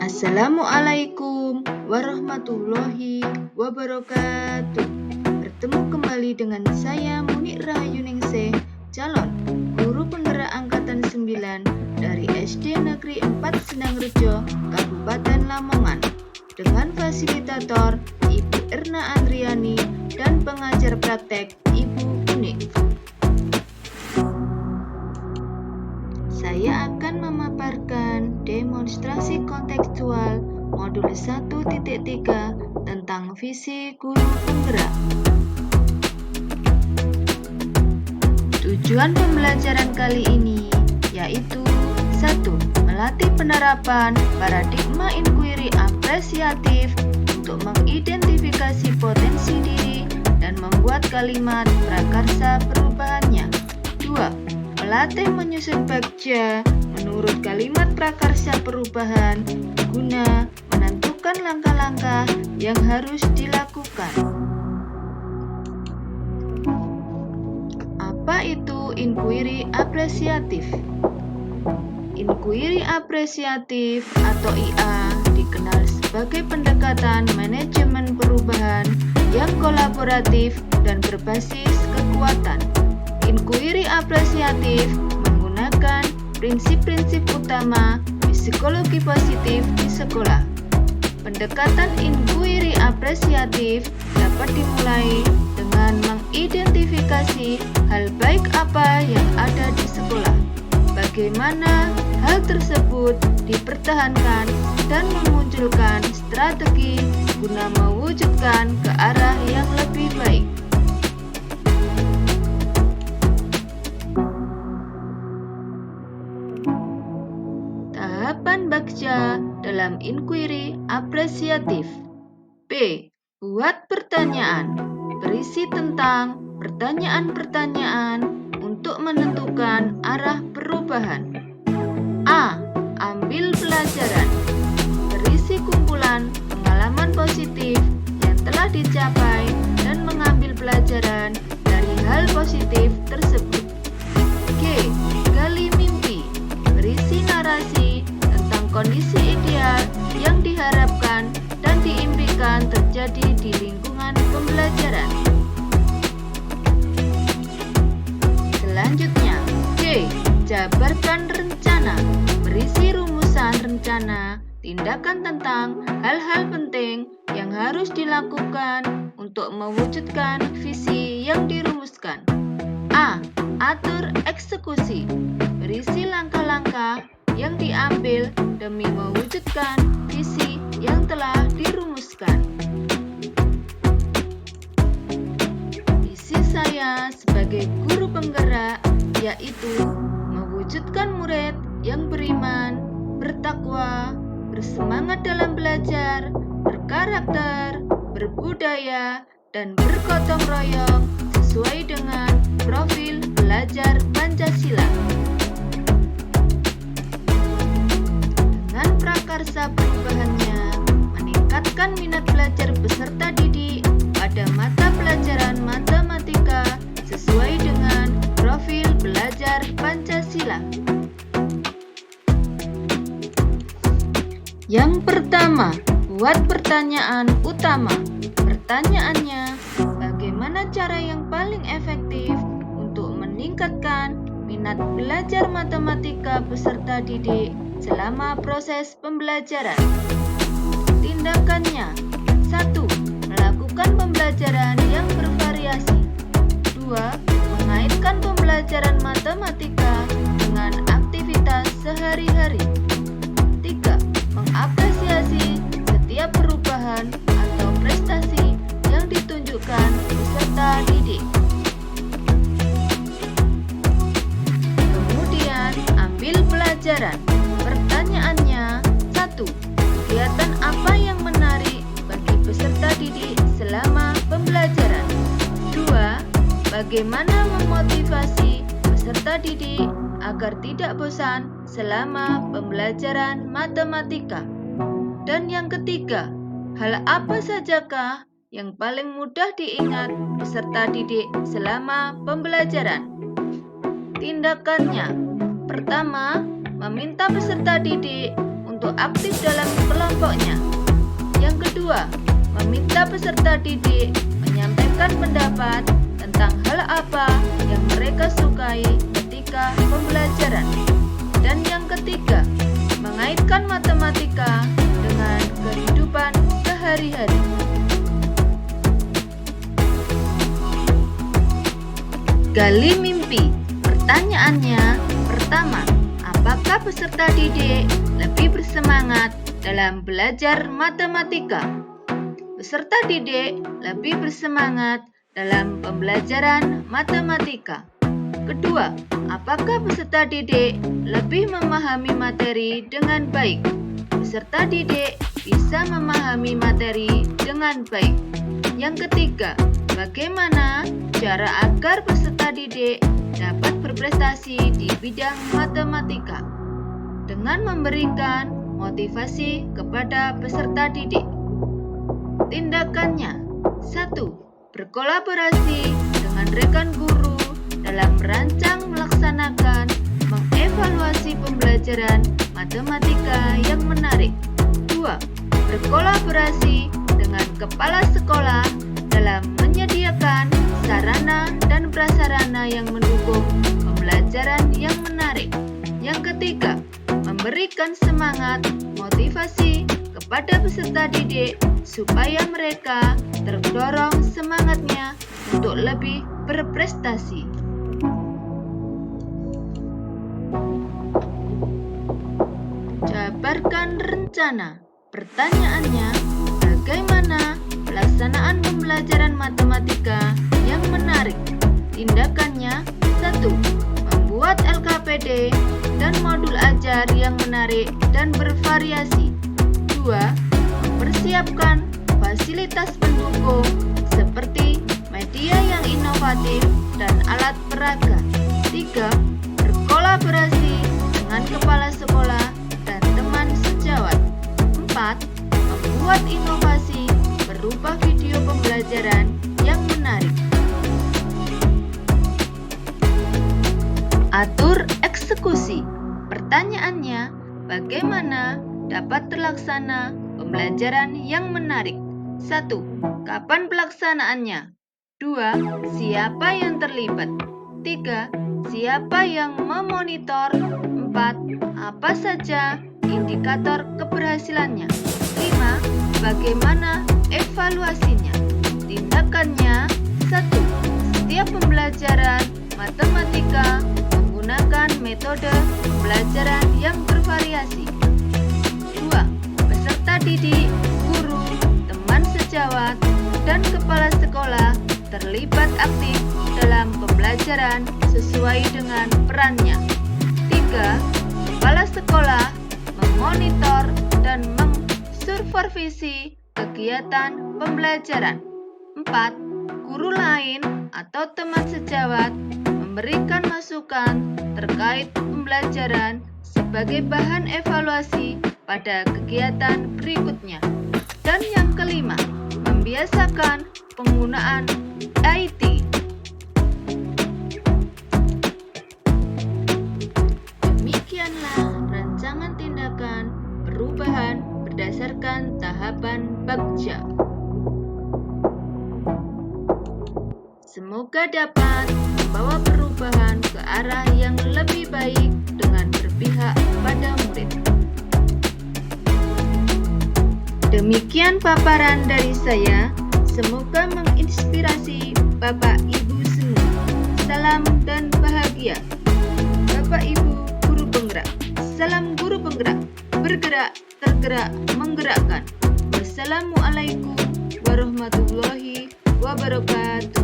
Assalamualaikum warahmatullahi wabarakatuh. Bertemu kembali dengan saya Munir Rahayuningsih, calon guru penggerak angkatan 9 dari SD Negeri 4 Senangrejo, Kabupaten Lamongan, dengan fasilitator Ibu Erna Andriani dan pengajar praktek Ibu Unik. Saya akan memaparkan demonstrasi kontekstual modul 1.3 tentang visi guru penggerak. Tujuan pembelajaran kali ini yaitu 1. Melatih penerapan paradigma inquiry apresiatif untuk mengidentifikasi potensi diri dan membuat kalimat prakarsa perubahannya. 2. Melatih menyusun bagja menurut kalimat prakarsa perubahan guna menentukan langkah-langkah yang harus dilakukan. Apa itu inquiry apresiatif? Inquiry apresiatif atau IA dikenal sebagai pendekatan manajemen perubahan yang kolaboratif dan berbasis kekuatan. Inquiry apresiatif menggunakan prinsip-prinsip utama psikologi positif di sekolah. Pendekatan inquiry apresiatif dapat dimulai dengan mengidentifikasi hal baik apa yang ada di sekolah, bagaimana hal tersebut dipertahankan, dan memunculkan strategi guna mewujudkan ke arah yang lebih baik. Tahapan bagja dalam inquiry apresiatif. B. Buat pertanyaan berisi tentang pertanyaan-pertanyaan untuk menentukan arah perubahan. A. Ambil pelajaran berisi kumpulan pengalaman positif yang telah dicapai dan mengambil pelajaran dari hal positif tersebut. G. Gali mimpi berisi narasi tentang kondisi ideal yang diharapkan dan diimpikan terjadi di lingkungan pembelajaran. Selanjutnya, C. Jabarkan rencana berisi rumusan rencana tindakan tentang hal-hal penting yang harus dilakukan untuk mewujudkan visi yang dirumuskan. A. Atur eksekusi berisi langkah-langkah yang diambil demi mewujudkan visi yang telah dirumuskan. Visi saya sebagai guru penggerak yaitu mewujudkan murid yang beriman, bertakwa, bersemangat dalam belajar, berkarakter, berbudaya, dan bergotong royong sesuai dengan profil belajar Pancasila. Dengan prakarsa perubahannya, meningkatkan minat belajar peserta didik pada mata pelajaran matematika sesuai dengan profil belajar Pancasila. Yang pertama, buat pertanyaan utama. Pertanyaannya, bagaimana cara yang paling efektif untuk meningkatkan minat belajar matematika peserta didik selama proses pembelajaran? Tindakannya: 1. Melakukan pembelajaran yang bervariasi. 2. Mengaitkan pembelajaran matematika dengan aktivitas sehari-hari. 3. Mengapresiasi setiap perubahan atau prestasi yang ditunjukkan peserta didik. Kemudian, ambil pelajaran. Pertanyaannya: 1. Kegiatan apa yang menarik bagi peserta didik selama pembelajaran? 2. Bagaimana memotivasi peserta didik agar tidak bosan selama pembelajaran matematika? Dan yang ketiga, hal apa sajakah yang paling mudah diingat peserta didik selama pembelajaran? Tindakannya: pertama, meminta peserta didik untuk untuk aktif dalam kelompoknya. Yang kedua, meminta peserta didik menyampaikan pendapat tentang hal apa yang mereka sukai ketika pembelajaran. Dan yang ketiga, mengaitkan matematika dengan kehidupan sehari-hari. Gali mimpi. Pertanyaannya, pertama, apakah peserta didik lebih bersemangat dalam belajar matematika? Peserta didik lebih bersemangat dalam pembelajaran matematika. Kedua, apakah peserta didik lebih memahami materi dengan baik? Peserta didik bisa memahami materi dengan baik. Yang ketiga, bagaimana cara agar peserta didik dapat berprestasi di bidang matematika? Dengan memberikan motivasi kepada peserta didik. Tindakannya: 1. Berkolaborasi dengan rekan guru dalam merancang, melaksanakan, mengevaluasi pembelajaran matematika yang menarik. 2. Berkolaborasi dengan kepala sekolah dalam menyediakan sarana dan prasarana yang mendukung pembelajaran yang menarik. Yang ketiga, memberikan semangat, motivasi kepada peserta didik supaya mereka terdorong semangatnya untuk lebih berprestasi. Jabarkan rencana. Pertanyaannya, bagaimana pelaksanaan pembelajaran matematika yang menarik? Tindakannya: 1. Membuat LKPD dan modul ajar yang menarik dan bervariasi. 2. Mempersiapkan fasilitas pendukung seperti media yang inovatif dan alat peraga. 3. Berkolaborasi dengan kepala sekolah dan teman sejawat. 4. Membuat inovasi berupa video pembelajaran yang menarik. Atur eksekusi. Pertanyaannya, bagaimana dapat terlaksana pembelajaran yang menarik? 1. Kapan pelaksanaannya? 2. Siapa yang terlibat? 3. Siapa yang memonitor? 4. Apa saja indikator keberhasilannya? 5. Bagaimana evaluasinya? Tindakannya: 1. Setiap pembelajaran matematika menggunakan metode pembelajaran yang bervariasi. 2. Peserta didik, guru, teman sejawat, dan kepala sekolah terlibat aktif dalam pembelajaran sesuai dengan perannya. 3. Kepala sekolah memonitor dan mensupervisi kegiatan pembelajaran. 4. Guru lain atau teman sejawat memberikan masukan terkait pembelajaran sebagai bahan evaluasi pada kegiatan berikutnya. Dan yang kelima, membiasakan penggunaan IT. Demikianlah rancangan tindakan perubahan berdasarkan tahapan Bagja. Semoga dapat membawa perubahan ke arah yang lebih baik dengan berpihak pada murid. Demikian paparan dari saya. Semoga menginspirasi Bapak Ibu semua. Salam dan bahagia. Bapak Ibu guru penggerak. Salam guru penggerak. Bergerak, tergerak, menggerakkan. Wassalamualaikum warahmatullahi wabarakatuh.